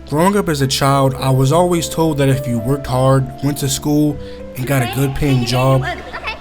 Growing up as a child, I was always told that if you worked hard, went to school, and got a good paying job,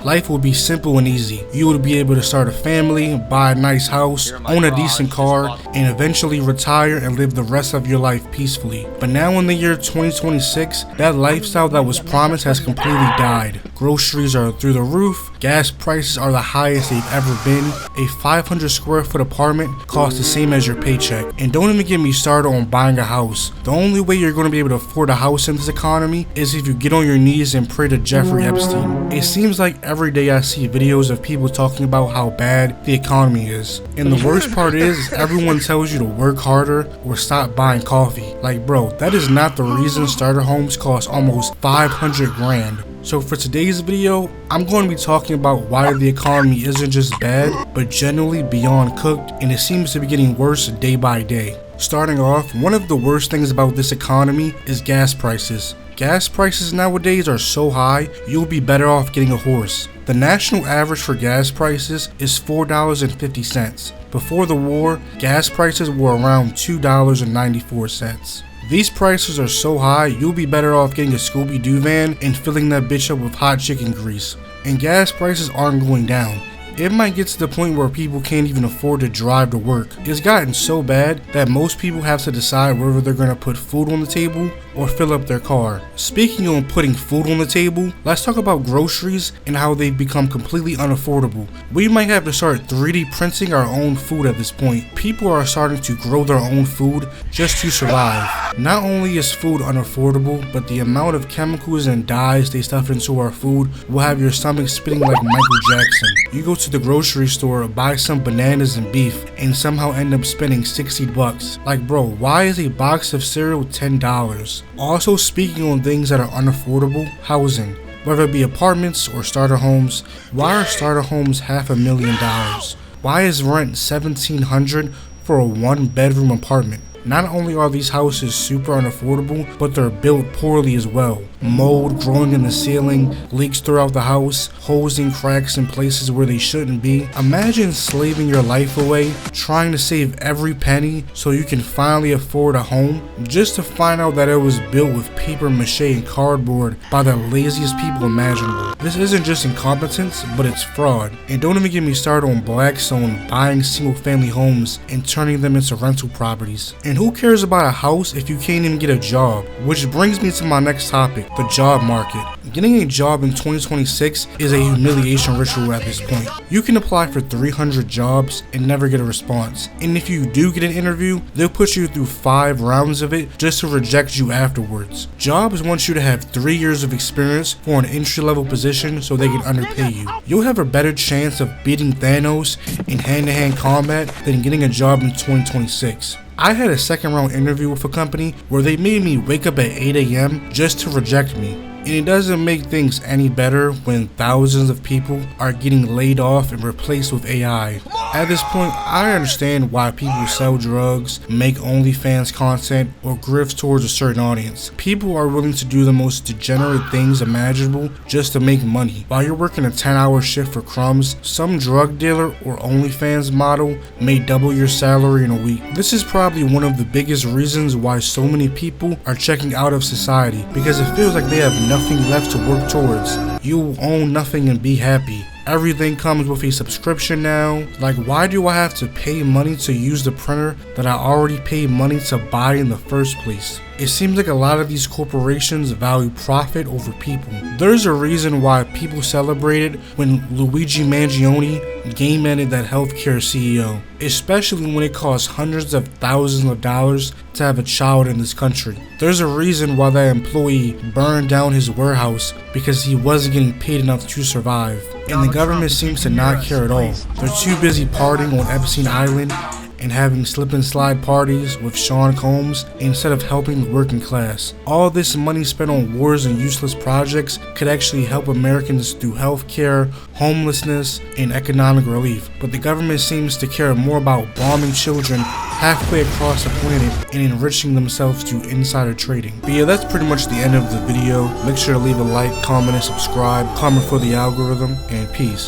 life would be simple and easy. You would be able to start a family, buy a nice house, own a decent car, and eventually retire and live the rest of your life peacefully. But now in the year 2026, that lifestyle that was promised has completely died. Groceries are through the roof, gas prices are the highest they've ever been, a 500 square foot apartment costs the same as your paycheck. And don't even get me started on buying a house. The only way you're going to be able to afford a house in this economy is if you get on your knees and pray to Jeffrey Epstein. It seems like every day I see videos of people talking about how bad the economy is. And the worst part is everyone tells you to work harder or stop buying coffee. Like, bro, that is not the reason starter homes cost almost 500 grand. So for today's video, I'm going to be talking about why the economy isn't just bad, but generally beyond cooked, and it seems to be getting worse day by day. Starting off, one of the worst things about this economy is gas prices. Gas prices nowadays are so high, you'll be better off getting a horse. The national average for gas prices is $4.50. Before the war, gas prices were around $2.94. These prices are so high, you'll be better off getting a Scooby-Doo van and filling that bitch up with hot chicken grease. And gas prices aren't going down. It might get to the point where people can't even afford to drive to work. It's gotten so bad that most people have to decide whether they're going to put food on the table or fill up their car. Speaking on putting food on the table, let's talk about groceries and how they've become completely unaffordable. We might have to start 3D printing our own food at this point. People are starting to grow their own food just to survive. Not only is food unaffordable, but the amount of chemicals and dyes they stuff into our food will have your stomach spinning like Michael Jackson. You go to the grocery store, buy some bananas and beef, and somehow end up spending 60 bucks. Like, bro, why is a box of cereal $10? Also, speaking on things that are unaffordable, housing. Whether it be apartments or starter homes, why are starter homes $500,000? Why is rent $1,700 for a 1-bedroom apartment? Not only are these houses super unaffordable, but they're built poorly as well. Mold growing in the ceiling, leaks throughout the house, holes and cracks in places where they shouldn't be. Imagine slaving your life away, trying to save every penny so you can finally afford a home, just to find out that it was built with paper mache and cardboard by the laziest people imaginable. This isn't just incompetence, but it's fraud. And don't even get me started on Blackstone buying single family homes and turning them into rental properties. And who cares about a house if you can't even get a job? Which brings me to my next topic, the job market. Getting a job in 2026 is a humiliation ritual at this point. You can apply for 300 jobs and never get a response. And if you do get an interview, they'll put you through 5 rounds of it just to reject you afterwards. Jobs want you to have 3 years of experience for an entry-level position so they can underpay you. You'll have a better chance of beating Thanos in hand-to-hand combat than getting a job in 2026. I had a second round interview with a company where they made me wake up at 8 AM just to reject me. And it doesn't make things any better when thousands of people are getting laid off and replaced with AI. At this point, I understand why people sell drugs, make OnlyFans content, or grift towards a certain audience. People are willing to do the most degenerate things imaginable just to make money. While you're working a 10-hour shift for crumbs, some drug dealer or OnlyFans model may double your salary in a week. This is probably one of the biggest reasons why so many people are checking out of society, because it feels like they have nothing left to work towards. You own nothing and be happy. Everything comes with a subscription now. Like, why do I have to pay money to use the printer that I already paid money to buy in the first place? It seems like a lot of these corporations value profit over people. There's a reason why people celebrated when Luigi Mangione game-ended that healthcare CEO, especially when it costs hundreds of thousands of dollars to have a child in this country. There's a reason why that employee burned down his warehouse because he wasn't getting paid enough to survive. And the government seems to not care at all. They're too busy partying on Epstein Island and having slip and slide parties with Sean Combs instead of helping the working class. All this money spent on wars and useless projects could actually help Americans through healthcare, homelessness, and economic relief. But the government seems to care more about bombing children halfway across the planet and enriching themselves through insider trading. But yeah, that's pretty much the end of the video. Make sure to leave a like, comment, and subscribe. Comment for the algorithm, and peace.